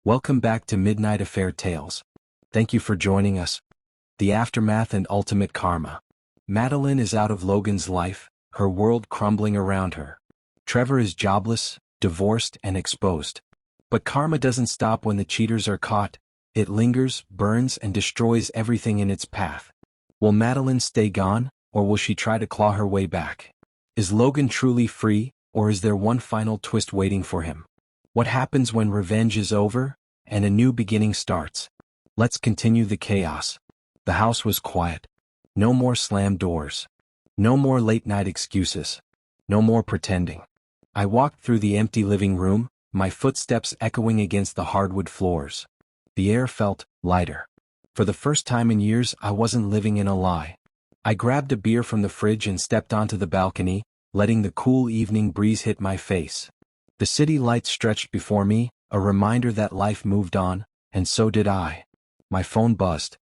Welcome back to Midnight Affair Tales. Thank you for joining us. The aftermath and ultimate karma. Madeline is out of Logan's life, her world crumbling around her. Trevor is jobless, divorced, and exposed. But karma doesn't stop when the cheaters are caught. It lingers, burns, and destroys everything in its path. Will Madeline stay gone, or will she try to claw her way back? Is Logan truly free, or is there one final twist waiting for him? What happens when revenge is over, and a new beginning starts? Let's continue the chaos. The house was quiet. No more slammed doors. No more late-night excuses. No more pretending. I walked through the empty living room, my footsteps echoing against the hardwood floors. The air felt lighter. For the first time in years, I wasn't living in a lie. I grabbed a beer from the fridge and stepped onto the balcony, letting the cool evening breeze hit my face. The city lights stretched before me, a reminder that life moved on, and so did I. My phone buzzed.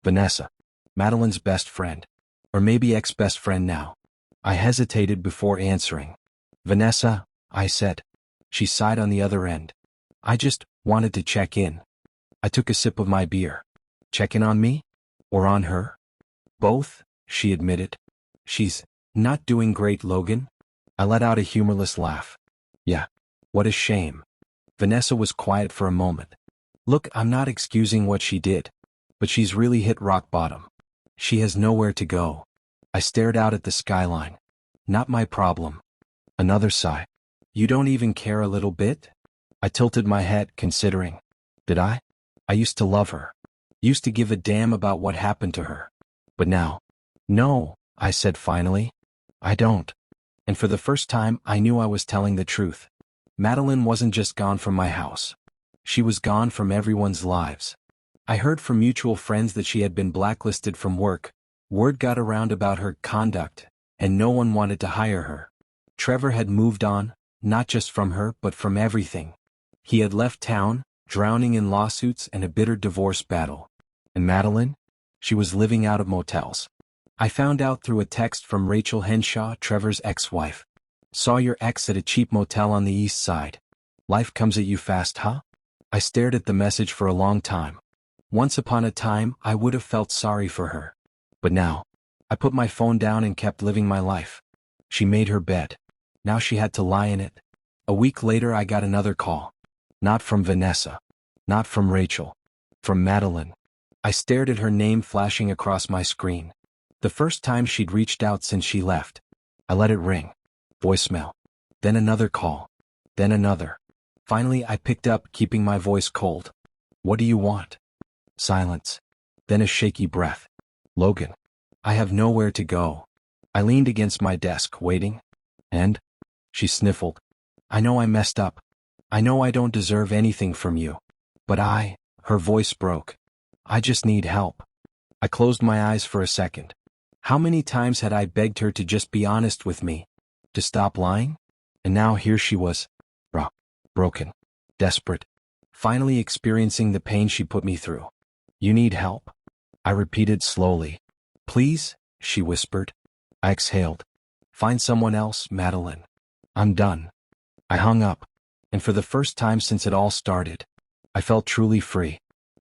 Vanessa. Madeline's best friend. Or maybe ex-best friend now. I hesitated before answering. Vanessa, I said. She sighed on the other end. I just wanted to check in. I took a sip of my beer. Check in on me? Or on her? Both, she admitted. She's not doing great, Logan. I let out a humorless laugh. Yeah. What a shame. Vanessa was quiet for a moment. Look, I'm not excusing what she did. But she's really hit rock bottom. She has nowhere to go. I stared out at the skyline. Not my problem. Another sigh. You don't even care a little bit? I tilted my head, considering. Did I? I used to love her. Used to give a damn about what happened to her. But now. No, I said finally. I don't. And for the first time, I knew I was telling the truth. Madeline wasn't just gone from my house. She was gone from everyone's lives. I heard from mutual friends that she had been blacklisted from work. Word got around about her conduct, and no one wanted to hire her. Trevor had moved on, not just from her but from everything. He had left town, drowning in lawsuits and a bitter divorce battle. And Madeline? She was living out of motels. I found out through a text from Rachel Henshaw, Trevor's ex-wife. Saw your ex at a cheap motel on the east side. Life comes at you fast, huh? I stared at the message for a long time. Once upon a time, I would have felt sorry for her. But now, I put my phone down and kept living my life. She made her bed. Now she had to lie in it. A week later, I got another call. Not from Vanessa. Not from Rachel. From Madeline. I stared at her name flashing across my screen. The first time she'd reached out since she left. I let it ring. Voicemail. Then another call. Then another. Finally, I picked up, keeping my voice cold. What do you want? Silence. Then a shaky breath. Logan. I have nowhere to go. I leaned against my desk, waiting. And? She sniffled. I know I messed up. I know I don't deserve anything from you. But her voice broke. I just need help. I closed my eyes for a second. How many times had I begged her to just be honest with me? To stop lying? And now here she was. Broken. Desperate. Finally experiencing the pain she put me through. You need help? I repeated slowly. Please, she whispered. I exhaled. Find someone else, Madeline. I'm done. I hung up. And for the first time since it all started, I felt truly free.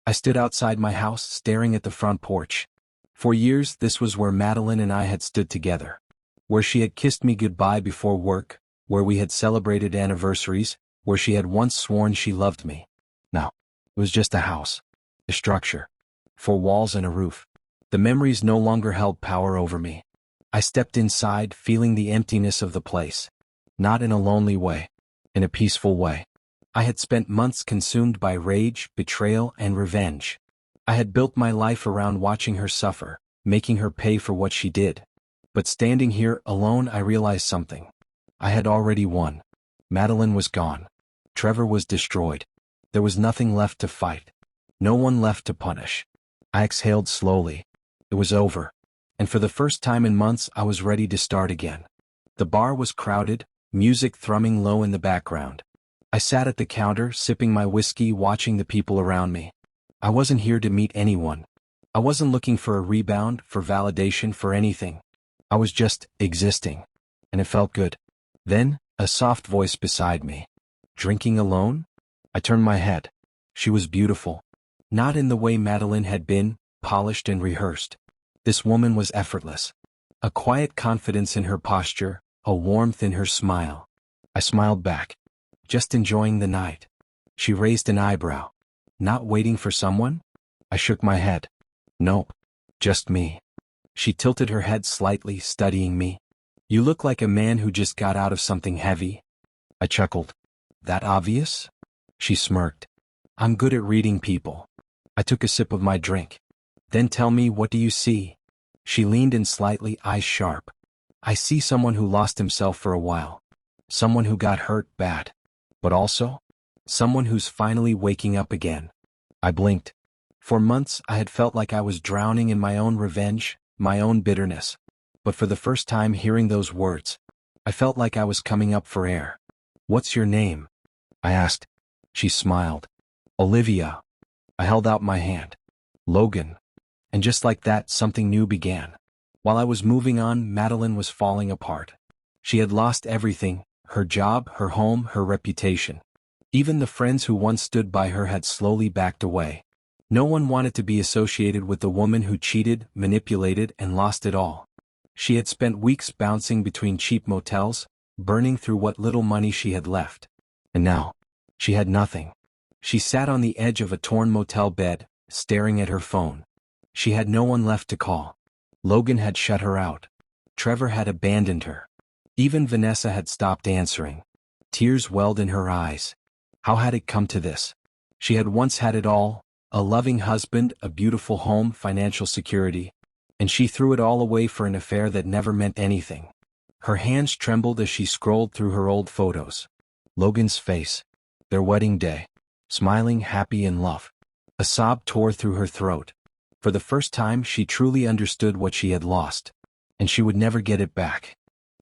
I stood outside my house, staring at the front porch. For years, this was where Madeline and I had stood together. Where she had kissed me goodbye before work, where we had celebrated anniversaries, where she had once sworn she loved me. Now, it was just a house. A structure. 4 walls and a roof. The memories no longer held power over me. I stepped inside, feeling the emptiness of the place. Not in a lonely way. In a peaceful way. I had spent months consumed by rage, betrayal, and revenge. I had built my life around watching her suffer, making her pay for what she did. But standing here alone, I realized something. I had already won. Madeline was gone. Trevor was destroyed. There was nothing left to fight. No one left to punish. I exhaled slowly. It was over. And for the first time in months, I was ready to start again. The bar was crowded, music thrumming low in the background. I sat at the counter, sipping my whiskey, watching the people around me. I wasn't here to meet anyone. I wasn't looking for a rebound, for validation, for anything. I was just existing. And it felt good. Then, a soft voice beside me. Drinking alone? I turned my head. She was beautiful. Not in the way Madeline had been, polished and rehearsed. This woman was effortless. A quiet confidence in her posture, a warmth in her smile. I smiled back. Just enjoying the night. She raised an eyebrow. Not waiting for someone? I shook my head. Nope. Just me. She tilted her head slightly, studying me. You look like a man who just got out of something heavy. I chuckled. That obvious? She smirked. I'm good at reading people. I took a sip of my drink. Then tell me, what do you see? She leaned in slightly, eyes sharp. I see someone who lost himself for a while. Someone who got hurt bad. But also, someone who's finally waking up again. I blinked. For months I had felt like I was drowning in my own revenge, my own bitterness. But for the first time hearing those words, I felt like I was coming up for air. What's your name? I asked. She smiled. Olivia. I held out my hand. Logan. And just like that, something new began. While I was moving on, Madeline was falling apart. She had lost everything, her job, her home, her reputation. Even the friends who once stood by her had slowly backed away. No one wanted to be associated with the woman who cheated, manipulated, and lost it all. She had spent weeks bouncing between cheap motels, burning through what little money she had left. And now, she had nothing. She sat on the edge of a torn motel bed, staring at her phone. She had no one left to call. Logan had shut her out. Trevor had abandoned her. Even Vanessa had stopped answering. Tears welled in her eyes. How had it come to this? She had once had it all, a loving husband, a beautiful home, financial security. And she threw it all away for an affair that never meant anything. Her hands trembled as she scrolled through her old photos. Logan's face. Their wedding day. Smiling, happy in love. A sob tore through her throat. For the first time she truly understood what she had lost. And she would never get it back.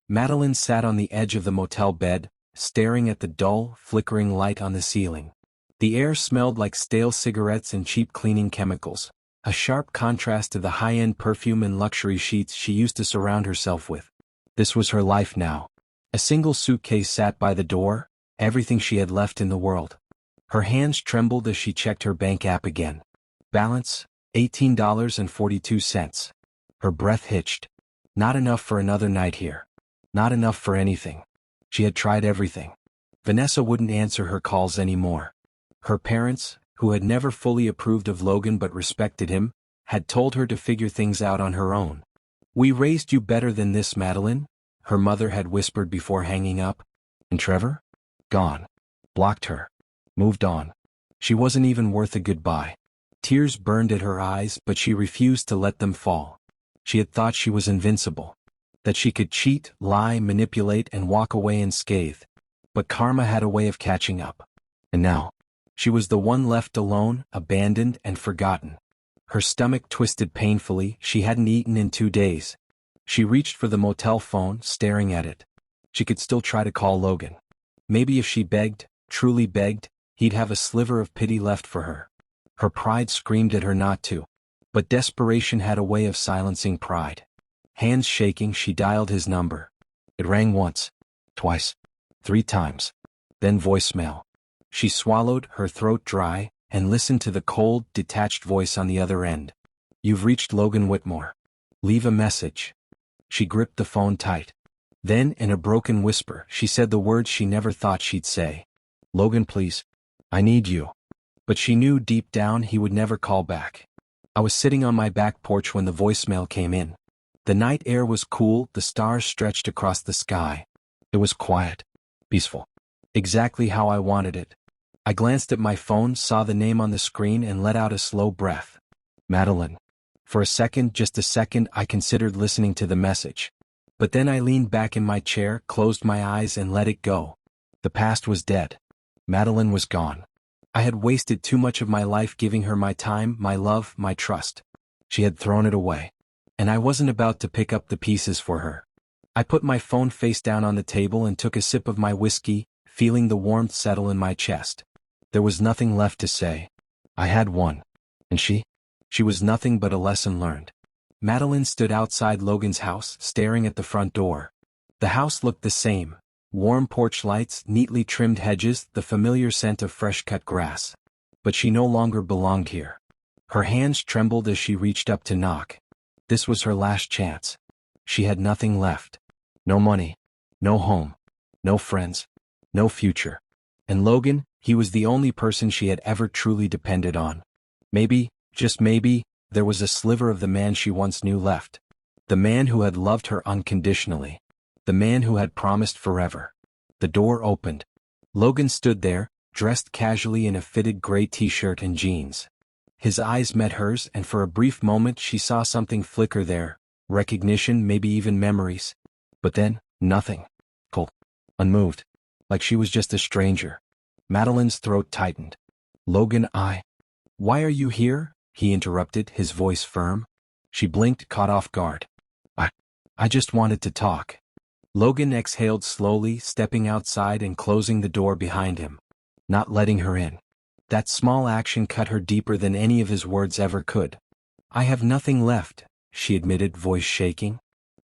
Madeline sat on the edge of the motel bed, staring at the dull, flickering light on the ceiling. The air smelled like stale cigarettes and cheap cleaning chemicals, a sharp contrast to the high-end perfume and luxury sheets she used to surround herself with. This was her life now. A single suitcase sat by the door, everything she had left in the world. Her hands trembled as she checked her bank app again. Balance, $18.42. Her breath hitched. Not enough for another night here. Not enough for anything. She had tried everything. Vanessa wouldn't answer her calls anymore. Her parents, who had never fully approved of Logan but respected him, had told her to figure things out on her own. We raised you better than this, Madeline, her mother had whispered before hanging up. And Trevor? Gone. Blocked her. Moved on. She wasn't even worth a goodbye. Tears burned at her eyes, but she refused to let them fall. She had thought she was invincible. That she could cheat, lie, manipulate, and walk away unscathed. But karma had a way of catching up. And now, she was the one left alone, abandoned, and forgotten. Her stomach twisted painfully, she hadn't eaten in 2 days. She reached for the motel phone, staring at it. She could still try to call Logan. Maybe if she begged, truly begged, he'd have a sliver of pity left for her. Her pride screamed at her not to. But desperation had a way of silencing pride. Hands shaking, she dialed his number. It rang once, twice, 3 times. Then voicemail. She swallowed, her throat dry, and listened to the cold, detached voice on the other end. You've reached Logan Whitmore. Leave a message. She gripped the phone tight. Then, in a broken whisper, she said the words she never thought she'd say. Logan, please. I need you. But she knew deep down he would never call back. I was sitting on my back porch when the voicemail came in. The night air was cool, the stars stretched across the sky. It was quiet. Peaceful. Exactly how I wanted it. I glanced at my phone, saw the name on the screen, and let out a slow breath. Madeline. For a second, just a second, I considered listening to the message. But then I leaned back in my chair, closed my eyes, and let it go. The past was dead. Madeline was gone. I had wasted too much of my life giving her my time, my love, my trust. She had thrown it away. And I wasn't about to pick up the pieces for her. I put my phone face down on the table and took a sip of my whiskey, feeling the warmth settle in my chest. There was nothing left to say. I had won. And she? She was nothing but a lesson learned. Madeline stood outside Logan's house, staring at the front door. The house looked the same. Warm porch lights, neatly trimmed hedges, the familiar scent of fresh-cut grass. But she no longer belonged here. Her hands trembled as she reached up to knock. This was her last chance. She had nothing left. No money. No home. No friends. No future. And Logan, he was the only person she had ever truly depended on. Maybe, just maybe, there was a sliver of the man she once knew left. The man who had loved her unconditionally. The man who had promised forever. The door opened. Logan stood there, dressed casually in a fitted gray t-shirt and jeans. His eyes met hers, and for a brief moment she saw something flicker there, recognition, maybe even memories. But then, nothing. Cold. Unmoved. Like she was just a stranger. Madeline's throat tightened. Logan, Why are you here? He interrupted, his voice firm. She blinked, caught off guard. I just wanted to talk. Logan exhaled slowly, stepping outside and closing the door behind him. Not letting her in. That small action cut her deeper than any of his words ever could. I have nothing left, she admitted, voice shaking.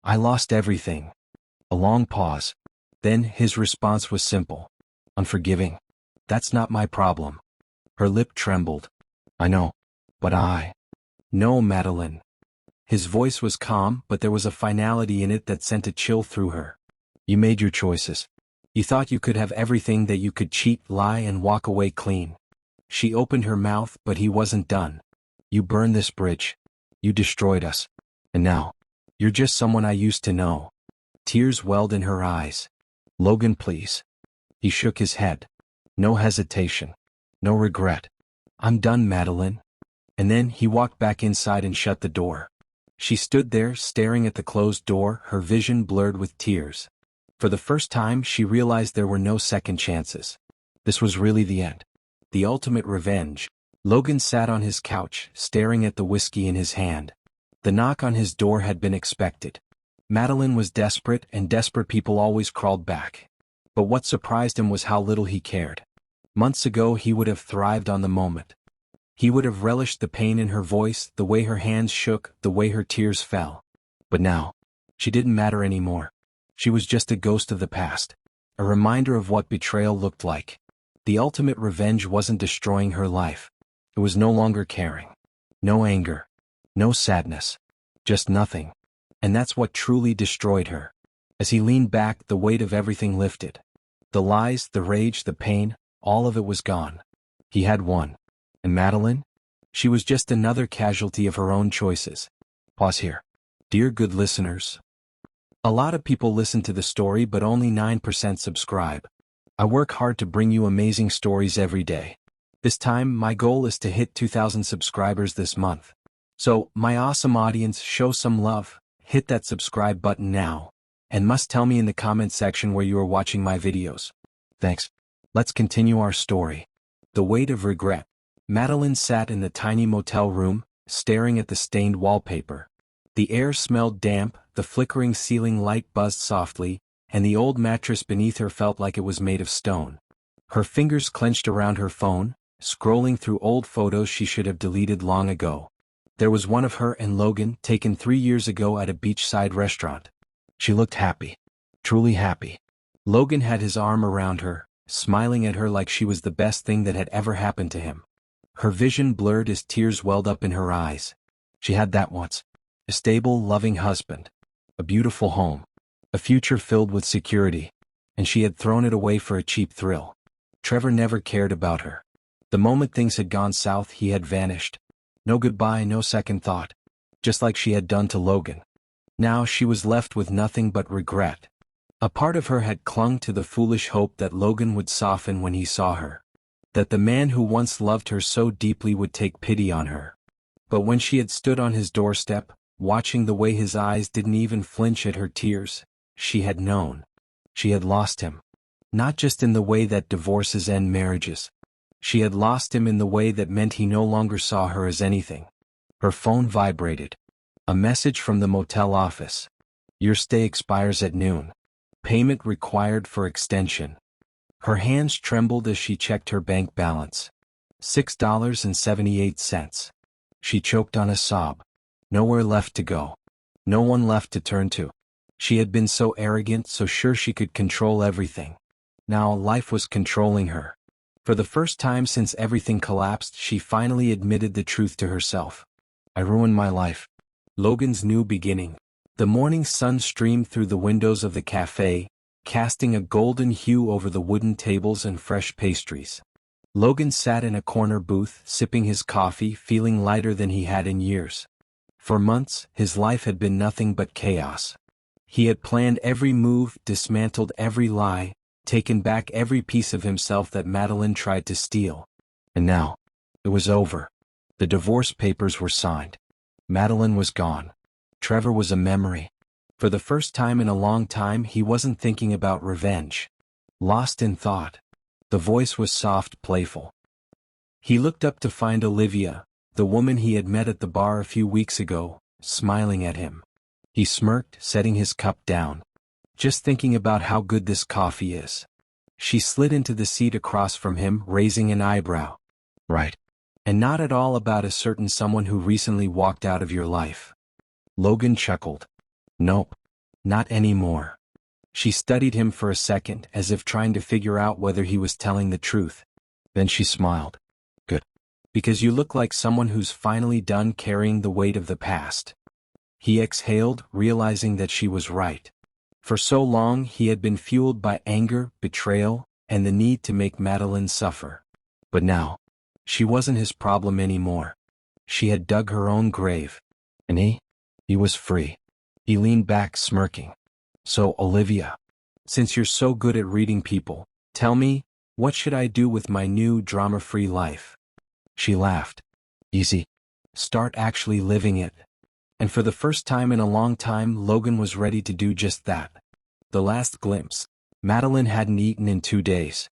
I lost everything. A long pause. Then his response was simple. Unforgiving. That's not my problem. Her lip trembled. I know. But No, Madeline. His voice was calm, but there was a finality in it that sent a chill through her. You made your choices. You thought you could have everything, that you could cheat, lie, and walk away clean. She opened her mouth, but he wasn't done. You burned this bridge. You destroyed us. And now, you're just someone I used to know. Tears welled in her eyes. Logan, please. He shook his head. No hesitation. No regret. I'm done, Madeline. And then he walked back inside and shut the door. She stood there, staring at the closed door, her vision blurred with tears. For the first time, she realized there were no second chances. This was really the end. The ultimate revenge. Logan sat on his couch, staring at the whiskey in his hand. The knock on his door had been expected. Madeline was desperate, and desperate people always crawled back. But what surprised him was how little he cared. Months ago he would have thrived on the moment. He would have relished the pain in her voice, the way her hands shook, the way her tears fell. But now, she didn't matter anymore. She was just a ghost of the past. A reminder of what betrayal looked like. The ultimate revenge wasn't destroying her life. It was no longer caring. No anger. No sadness. Just nothing. And that's what truly destroyed her. As he leaned back, the weight of everything lifted. The lies, the rage, the pain, all of it was gone. He had won. And Madeline? She was just another casualty of her own choices. Pause here. Dear good listeners. A lot of people listen to the story, but only 9% subscribe. I work hard to bring you amazing stories every day. This time, my goal is to hit 2,000 subscribers this month. So, my awesome audience, show some love. Hit that subscribe button now. And must tell me in the comment section where you are watching my videos. Thanks. Let's continue our story. The weight of regret. Madeline sat in the tiny motel room, staring at the stained wallpaper. The air smelled damp, the flickering ceiling light buzzed softly, and the old mattress beneath her felt like it was made of stone. Her fingers clenched around her phone, scrolling through old photos she should have deleted long ago. There was one of her and Logan, taken 3 years ago at a beachside restaurant. She looked happy. Truly happy. Logan had his arm around her, smiling at her like she was the best thing that had ever happened to him. Her vision blurred as tears welled up in her eyes. She had that once. A stable, loving husband. A beautiful home. A future filled with security. And she had thrown it away for a cheap thrill. Trevor never cared about her. The moment things had gone south, he had vanished. No goodbye, no second thought. Just like she had done to Logan. Now she was left with nothing but regret. A part of her had clung to the foolish hope that Logan would soften when he saw her. That the man who once loved her so deeply would take pity on her. But when she had stood on his doorstep, watching the way his eyes didn't even flinch at her tears, she had known. She had lost him. Not just in the way that divorces end marriages. She had lost him in the way that meant he no longer saw her as anything. Her phone vibrated. A message from the motel office. Your stay expires at noon. Payment required for extension. Her hands trembled as she checked her bank balance. $6.78. She choked on a sob. Nowhere left to go. No one left to turn to. She had been so arrogant, so sure she could control everything. Now life was controlling her. For the first time since everything collapsed, she finally admitted the truth to herself. I ruined my life. Logan's new beginning. The morning sun streamed through the windows of the cafe, casting a golden hue over the wooden tables and fresh pastries. Logan sat in a corner booth, sipping his coffee, feeling lighter than he had in years. For months, his life had been nothing but chaos. He had planned every move, dismantled every lie, taken back every piece of himself that Madeline tried to steal. And now, it was over. The divorce papers were signed. Madeline was gone. Trevor was a memory. For the first time in a long time, he wasn't thinking about revenge. Lost in thought. The voice was soft, playful. He looked up to find Olivia, the woman he had met at the bar a few weeks ago, smiling at him. He smirked, setting his cup down. Just thinking about how good this coffee is. She slid into the seat across from him, raising an eyebrow. Right. And not at all about a certain someone who recently walked out of your life. Logan chuckled. Nope. Not anymore. She studied him for a second, as if trying to figure out whether he was telling the truth. Then she smiled. Good. Because you look like someone who's finally done carrying the weight of the past. He exhaled, realizing that she was right. For so long he had been fueled by anger, betrayal, and the need to make Madeline suffer. But now, she wasn't his problem anymore. She had dug her own grave. And he was free. He leaned back, smirking. So, Olivia, since you're so good at reading people, tell me, what should I do with my new drama-free life? She laughed. Easy. Start actually living it. And for the first time in a long time, Logan was ready to do just that. The last glimpse. Madeline hadn't eaten in 2 days.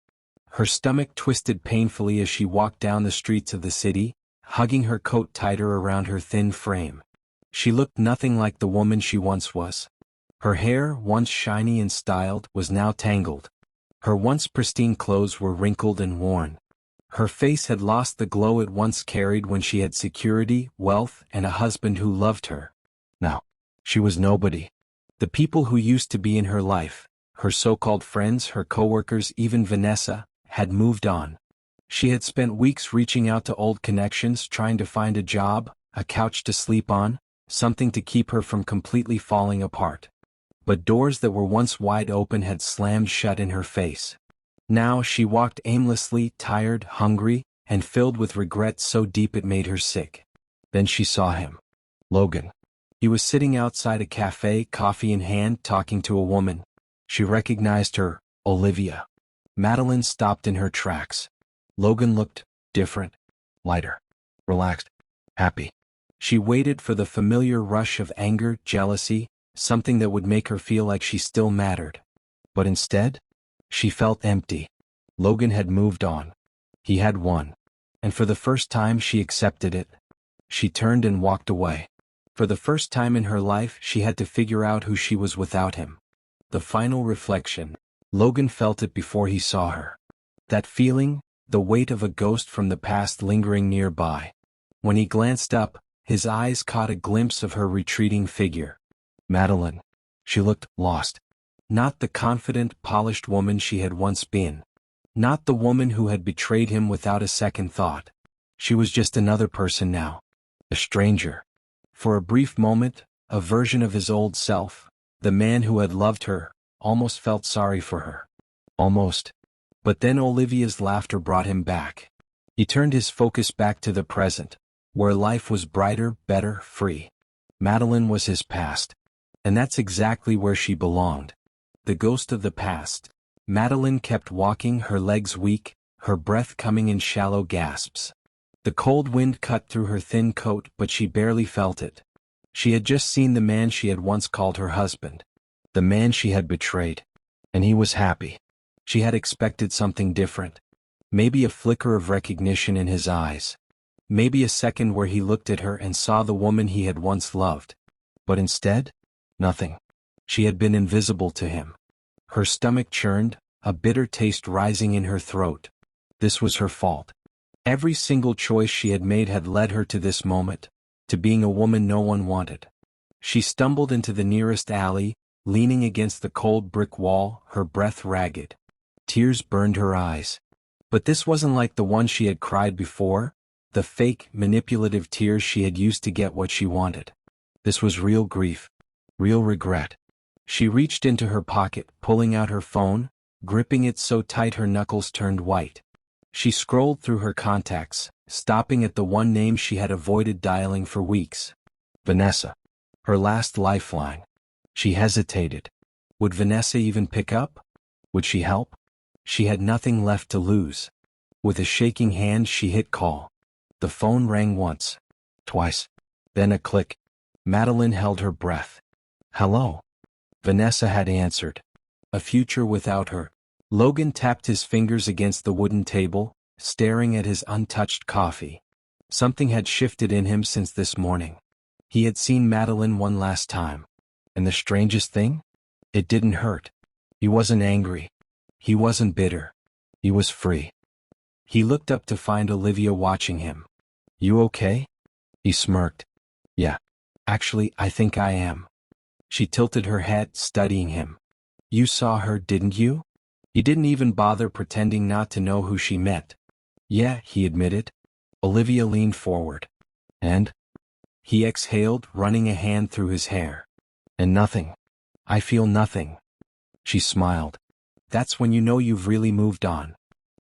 Her stomach twisted painfully as she walked down the streets of the city, hugging her coat tighter around her thin frame. She looked nothing like the woman she once was. Her hair, once shiny and styled, was now tangled. Her once pristine clothes were wrinkled and worn. Her face had lost the glow it once carried when she had security, wealth, and a husband who loved her. Now, she was nobody. The people who used to be in her life, her so-called friends, her coworkers, even Vanessa, had moved on. She had spent weeks reaching out to old connections, trying to find a job, a couch to sleep on, something to keep her from completely falling apart. But doors that were once wide open had slammed shut in her face. Now she walked aimlessly, tired, hungry, and filled with regret so deep it made her sick. Then she saw him. Logan. He was sitting outside a cafe, coffee in hand, talking to a woman. She recognized her, Olivia. Madeline stopped in her tracks. Logan looked different, lighter, relaxed, happy. She waited for the familiar rush of anger, jealousy, something that would make her feel like she still mattered. But instead, she felt empty. Logan had moved on. He had won. And for the first time she accepted it. She turned and walked away. For the first time in her life she had to figure out who she was without him. The final reflection. Logan felt it before he saw her. That feeling, the weight of a ghost from the past lingering nearby. When he glanced up, his eyes caught a glimpse of her retreating figure. Madeline. She looked lost. Not the confident, polished woman she had once been. Not the woman who had betrayed him without a second thought. She was just another person now. A stranger. For a brief moment, a version of his old self, the man who had loved her, almost felt sorry for her. Almost. But then Olivia's laughter brought him back. He turned his focus back to the present, where life was brighter, better, free. Madeline was his past. And that's exactly where she belonged. The ghost of the past. Madeline kept walking, her legs weak, her breath coming in shallow gasps. The cold wind cut through her thin coat, but she barely felt it. She had just seen the man she had once called her husband. The man she had betrayed. And he was happy. She had expected something different. Maybe a flicker of recognition in his eyes. Maybe a second where he looked at her and saw the woman he had once loved. But instead, nothing. She had been invisible to him. Her stomach churned, a bitter taste rising in her throat. This was her fault. Every single choice she had made had led her to this moment, to being a woman no one wanted. She stumbled into the nearest alley, leaning against the cold brick wall, her breath ragged. Tears burned her eyes. But this wasn't like the one she had cried before, the fake, manipulative tears she had used to get what she wanted. This was real grief, real regret. She reached into her pocket, pulling out her phone, gripping it so tight her knuckles turned white. She scrolled through her contacts, stopping at the one name she had avoided dialing for weeks. Vanessa. Her last lifeline. She hesitated. Would Vanessa even pick up? Would she help? She had nothing left to lose. With a shaking hand she hit call. The phone rang once, twice, then a click. Madeline held her breath. Hello? Vanessa had answered. A future without her. Logan tapped his fingers against the wooden table, staring at his untouched coffee. Something had shifted in him since this morning. He had seen Madeline one last time. And the strangest thing? It didn't hurt. He wasn't angry. He wasn't bitter. He was free. He looked up to find Olivia watching him. You okay? He smirked. Yeah. Actually, I think I am. She tilted her head, studying him. You saw her, didn't you? He didn't even bother pretending not to know who she met. Yeah, he admitted. Olivia leaned forward. And? He exhaled, running a hand through his hair. And nothing. I feel nothing. She smiled. That's when you know you've really moved on.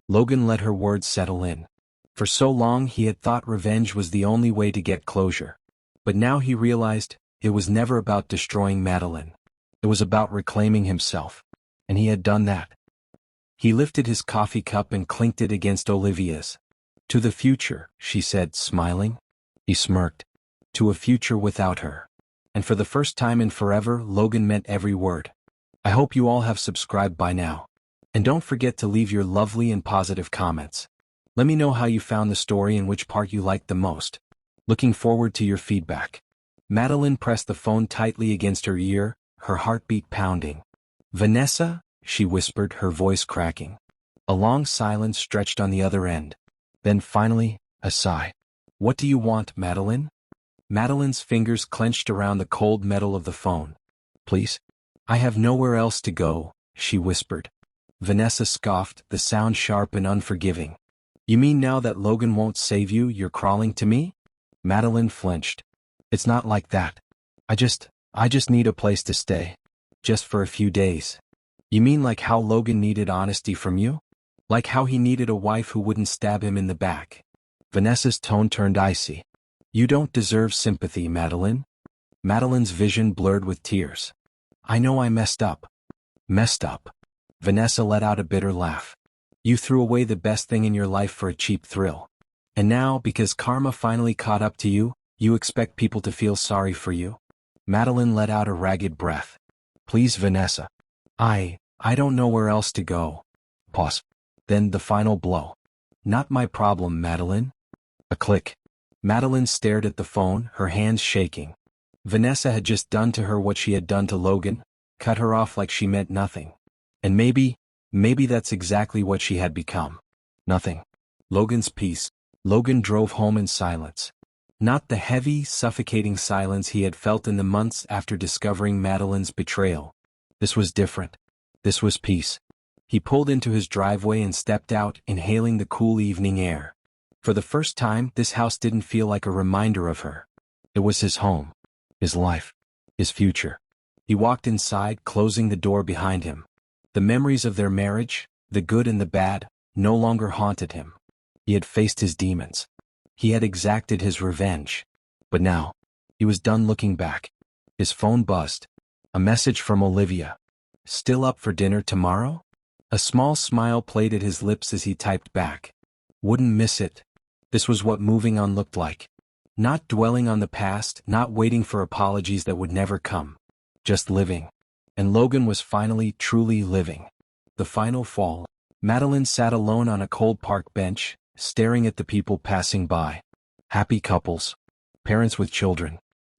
Logan let her words settle in. For so long he had thought revenge was the only way to get closure. But now he realized it was never about destroying Madeline. It was about reclaiming himself. And he had done that. He lifted his coffee cup and clinked it against Olivia's. To the future, she said, smiling. He smirked. To a future without her. And for the first time in forever, Logan meant every word. I hope you all have subscribed by now. And don't forget to leave your lovely and positive comments. Let me know how you found the story and which part you liked the most. Looking forward to your feedback. Madeline pressed the phone tightly against her ear, her heartbeat pounding. Vanessa? She whispered, her voice cracking. A long silence stretched on the other end. Then finally, a sigh. What do you want, Madeline? Madeline's fingers clenched around the cold metal of the phone. Please? I have nowhere else to go, she whispered. Vanessa scoffed, the sound sharp and unforgiving. You mean now that Logan won't save you, you're crawling to me? Madeline flinched. It's not like that. I just need a place to stay. Just for a few days. You mean like how Logan needed honesty from you? Like how he needed a wife who wouldn't stab him in the back? Vanessa's tone turned icy. You don't deserve sympathy, Madeline. Madeline's vision blurred with tears. I know I messed up. Messed up. Vanessa let out a bitter laugh. You threw away the best thing in your life for a cheap thrill. And now, because karma finally caught up to you, you expect people to feel sorry for you? Madeline let out a ragged breath. Please, Vanessa. I don't know where else to go. Pause. Then the final blow. Not my problem, Madeline. A click. Madeline stared at the phone, her hands shaking. Vanessa had just done to her what she had done to Logan, cut her off like she meant nothing. And maybe that's exactly what she had become. Nothing. Logan's peace. Logan drove home in silence. Not the heavy, suffocating silence he had felt in the months after discovering Madeline's betrayal. This was different. This was peace. He pulled into his driveway and stepped out, inhaling the cool evening air. For the first time, this house didn't feel like a reminder of her. It was his home. His life. His future. He walked inside, closing the door behind him. The memories of their marriage, the good and the bad, no longer haunted him. He had faced his demons. He had exacted his revenge. But now, he was done looking back. His phone buzzed. A message from Olivia. Still up for dinner tomorrow? A small smile played at his lips as he typed back. Wouldn't miss it. This was what moving on looked like. Not dwelling on the past, not waiting for apologies that would never come. Just living. And Logan was finally, truly living. The final fall. Madeline sat alone on a cold park bench, staring at the people passing by. Happy couples. Parents with children.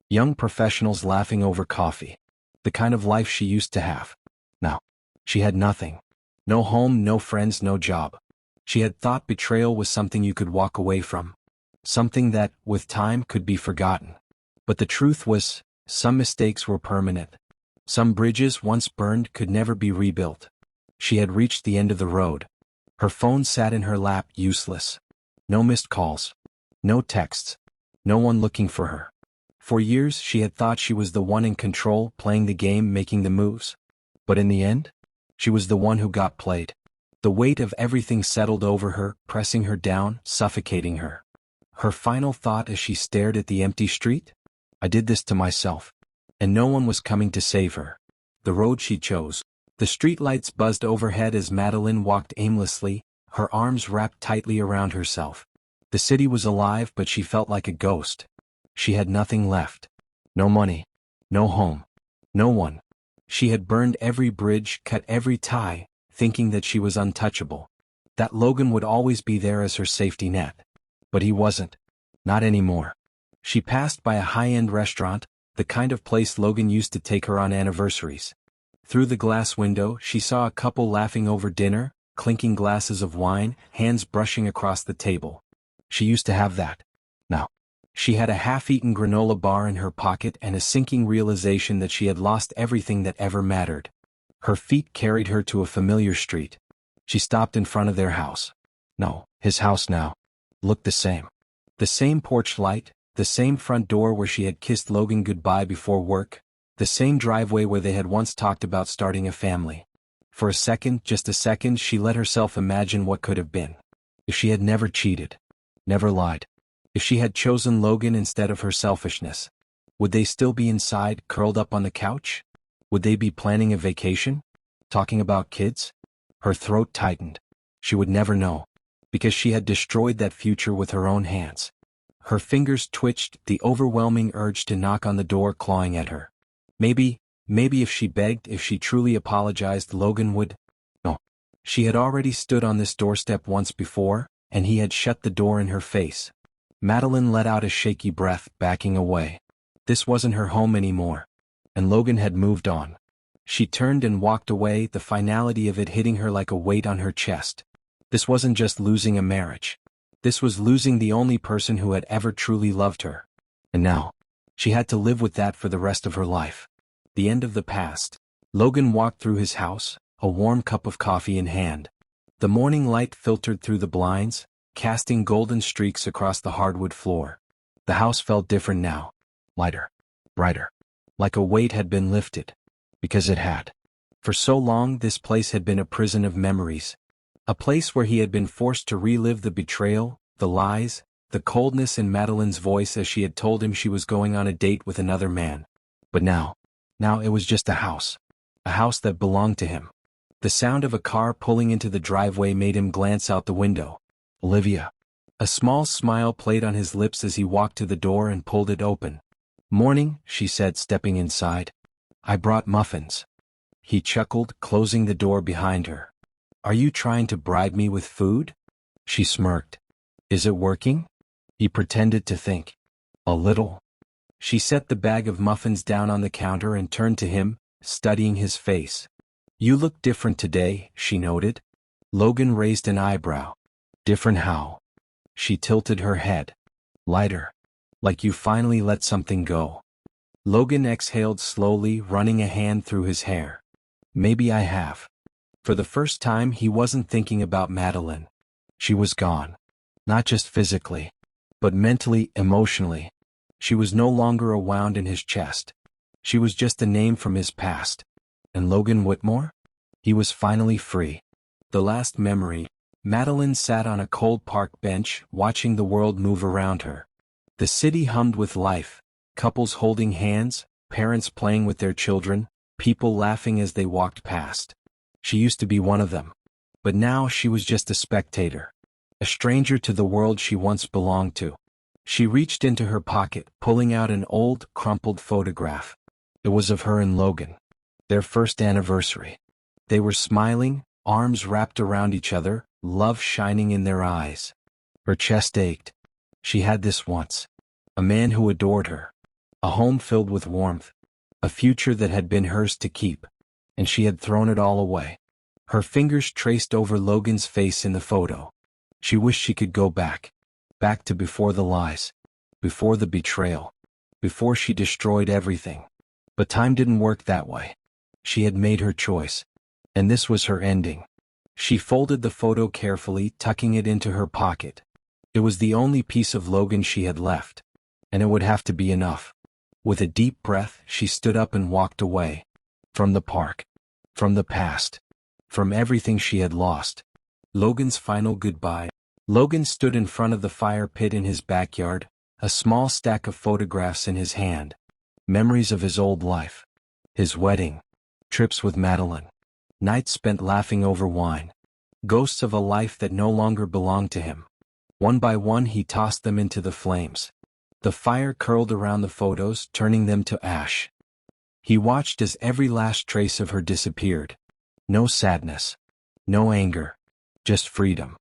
Young professionals laughing over coffee. The kind of life she used to have. Now, she had nothing. No home, no friends, no job. She had thought betrayal was something you could walk away from. Something that, with time, could be forgotten. But the truth was, some mistakes were permanent. Some bridges once burned could never be rebuilt. She had reached the end of the road. Her phone sat in her lap, useless. No missed calls. No texts. No one looking for her. For years she had thought she was the one in control, playing the game, making the moves. But in the end, she was the one who got played. The weight of everything settled over her, pressing her down, suffocating her. Her final thought as she stared at the empty street? I did this to myself. And no one was coming to save her. The road she chose. The streetlights buzzed overhead as Madeline walked aimlessly, her arms wrapped tightly around herself. The city was alive, but she felt like a ghost. She had nothing left. No money. No home. No one. She had burned every bridge, cut every tie, thinking that she was untouchable. That Logan would always be there as her safety net. But he wasn't. Not anymore. She passed by a high-end restaurant, the kind of place Logan used to take her on anniversaries. Through the glass window, she saw a couple laughing over dinner, clinking glasses of wine, hands brushing across the table. She used to have that. Now, she had a half-eaten granola bar in her pocket and a sinking realization that she had lost everything that ever mattered. Her feet carried her to a familiar street. She stopped in front of their house. No, his house now. Looked the same. The same porch light, the same front door where she had kissed Logan goodbye before work, the same driveway where they had once talked about starting a family. For a second, just a second, she let herself imagine what could have been. If she had never cheated, never lied. If she had chosen Logan instead of her selfishness. Would they still be inside, curled up on the couch? Would they be planning a vacation? Talking about kids? Her throat tightened. She would never know. Because she had destroyed that future with her own hands. Her fingers twitched, the overwhelming urge to knock on the door clawing at her. Maybe if she begged, if she truly apologized, Logan would. No. She had already stood on this doorstep once before, and he had shut the door in her face. Madeline let out a shaky breath, backing away. This wasn't her home anymore. And Logan had moved on. She turned and walked away, the finality of it hitting her like a weight on her chest. This wasn't just losing a marriage. This was losing the only person who had ever truly loved her. And now, she had to live with that for the rest of her life. The end of the past. Logan walked through his house, a warm cup of coffee in hand. The morning light filtered through the blinds, casting golden streaks across the hardwood floor. The house felt different now. Lighter. Brighter. Like a weight had been lifted. Because it had. For so long, this place had been a prison of memories. A place where he had been forced to relive the betrayal, the lies, the coldness in Madeline's voice as she had told him she was going on a date with another man. But now it was just a house. A house that belonged to him. The sound of a car pulling into the driveway made him glance out the window. Olivia. A small smile played on his lips as he walked to the door and pulled it open. Morning, she said, stepping inside. I brought muffins. He chuckled, closing the door behind her. Are you trying to bribe me with food? She smirked. Is it working? He pretended to think. A little. She set the bag of muffins down on the counter and turned to him, studying his face. You look different today, she noted. Logan raised an eyebrow. Different how? She tilted her head. Lighter. Like you finally let something go. Logan exhaled slowly, running a hand through his hair. Maybe I have. For the first time, he wasn't thinking about Madeline. She was gone. Not just physically, but mentally, emotionally. She was no longer a wound in his chest. She was just a name from his past. And Logan Whitmore? He was finally free. The last memory. Madeline sat on a cold park bench, watching the world move around her. The city hummed with life, couples holding hands, parents playing with their children, people laughing as they walked past. She used to be one of them. But now she was just a spectator. A stranger to the world she once belonged to. She reached into her pocket, pulling out an old, crumpled photograph. It was of her and Logan. Their first anniversary. They were smiling, arms wrapped around each other, love shining in their eyes. Her chest ached. She had this once. A man who adored her. A home filled with warmth. A future that had been hers to keep. And she had thrown it all away. Her fingers traced over Logan's face in the photo. She wished she could go back. Back to before the lies. Before the betrayal. Before she destroyed everything. But time didn't work that way. She had made her choice. And this was her ending. She folded the photo carefully, tucking it into her pocket. It was the only piece of Logan she had left, and it would have to be enough. With a deep breath, she stood up and walked away. From the park. From the past. From everything she had lost. Logan's final goodbye. Logan stood in front of the fire pit in his backyard, a small stack of photographs in his hand. Memories of his old life. His wedding. Trips with Madeline. Nights spent laughing over wine. Ghosts of a life that no longer belonged to him. One by one he tossed them into the flames. The fire curled around the photos, turning them to ash. He watched as every last trace of her disappeared. No sadness. No anger. Just freedom.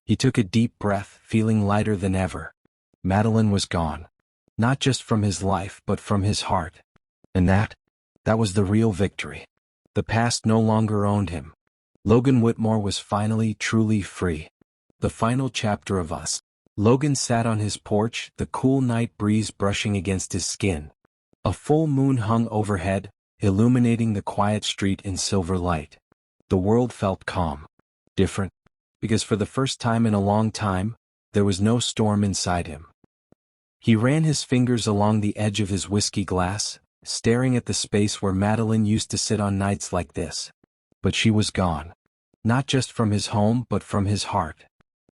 He took a deep breath, feeling lighter than ever. Madeline was gone. Not just from his life, but from his heart. And that was the real victory. The past no longer owned him. Logan Whitmore was finally, truly free. The final chapter of Us. Logan sat on his porch, the cool night breeze brushing against his skin. A full moon hung overhead, illuminating the quiet street in silver light. The world felt calm. Different. Because for the first time in a long time, there was no storm inside him. He ran his fingers along the edge of his whiskey glass, staring at the space where Madeline used to sit on nights like this. But she was gone. Not just from his home, but from his heart.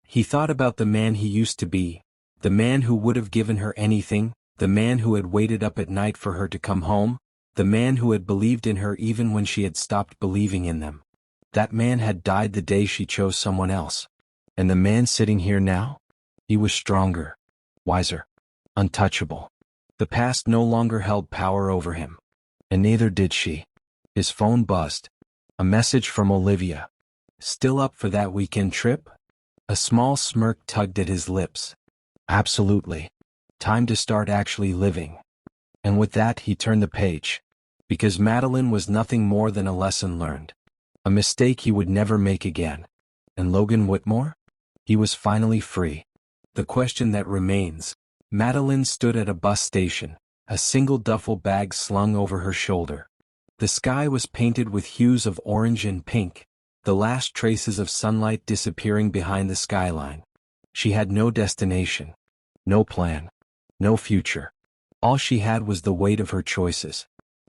He thought about the man he used to be, the man who would have given her anything, the man who had waited up at night for her to come home, the man who had believed in her even when she had stopped believing in them. That man had died the day she chose someone else. And the man sitting here now? He was stronger, wiser, untouchable. The past no longer held power over him. And neither did she. His phone buzzed. A message from Olivia. Still up for that weekend trip? A small smirk tugged at his lips. Absolutely. Time to start actually living. And with that he turned the page. Because Madeline was nothing more than a lesson learned. A mistake he would never make again. And Logan Whitmore? He was finally free. The question that remains. Madeline stood at a bus station, a single duffel bag slung over her shoulder. The sky was painted with hues of orange and pink, the last traces of sunlight disappearing behind the skyline. She had no destination, no plan, no future. All she had was the weight of her choices.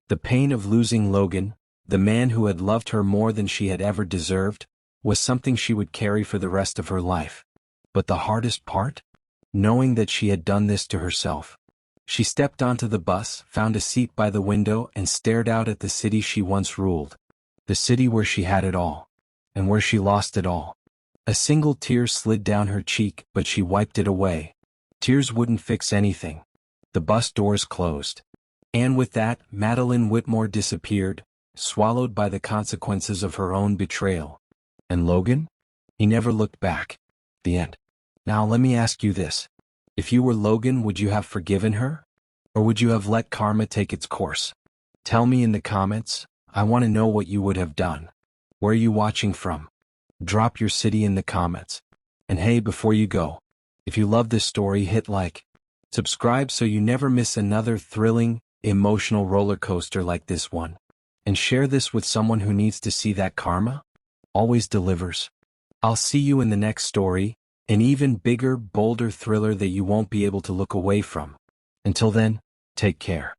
The pain of losing Logan, the man who had loved her more than she had ever deserved, was something she would carry for the rest of her life. But the hardest part? Knowing that she had done this to herself. She stepped onto the bus, found a seat by the window, and stared out at the city she once ruled. The city where she had it all. And where she lost it all. A single tear slid down her cheek, but she wiped it away. Tears wouldn't fix anything. The bus doors closed. And with that, Madeline Whitmore disappeared, swallowed by the consequences of her own betrayal. And Logan? He never looked back. The end. Now let me ask you this. If you were Logan, would you have forgiven her? Or would you have let karma take its course? Tell me in the comments. I want to know what you would have done. Where are you watching from? Drop your city in the comments. And hey, before you go, if you love this story, hit like. Subscribe so you never miss another thrilling, emotional roller coaster like this one. And share this with someone who needs to see that karma always delivers. I'll see you in the next story, an even bigger, bolder thriller that you won't be able to look away from. Until then, take care.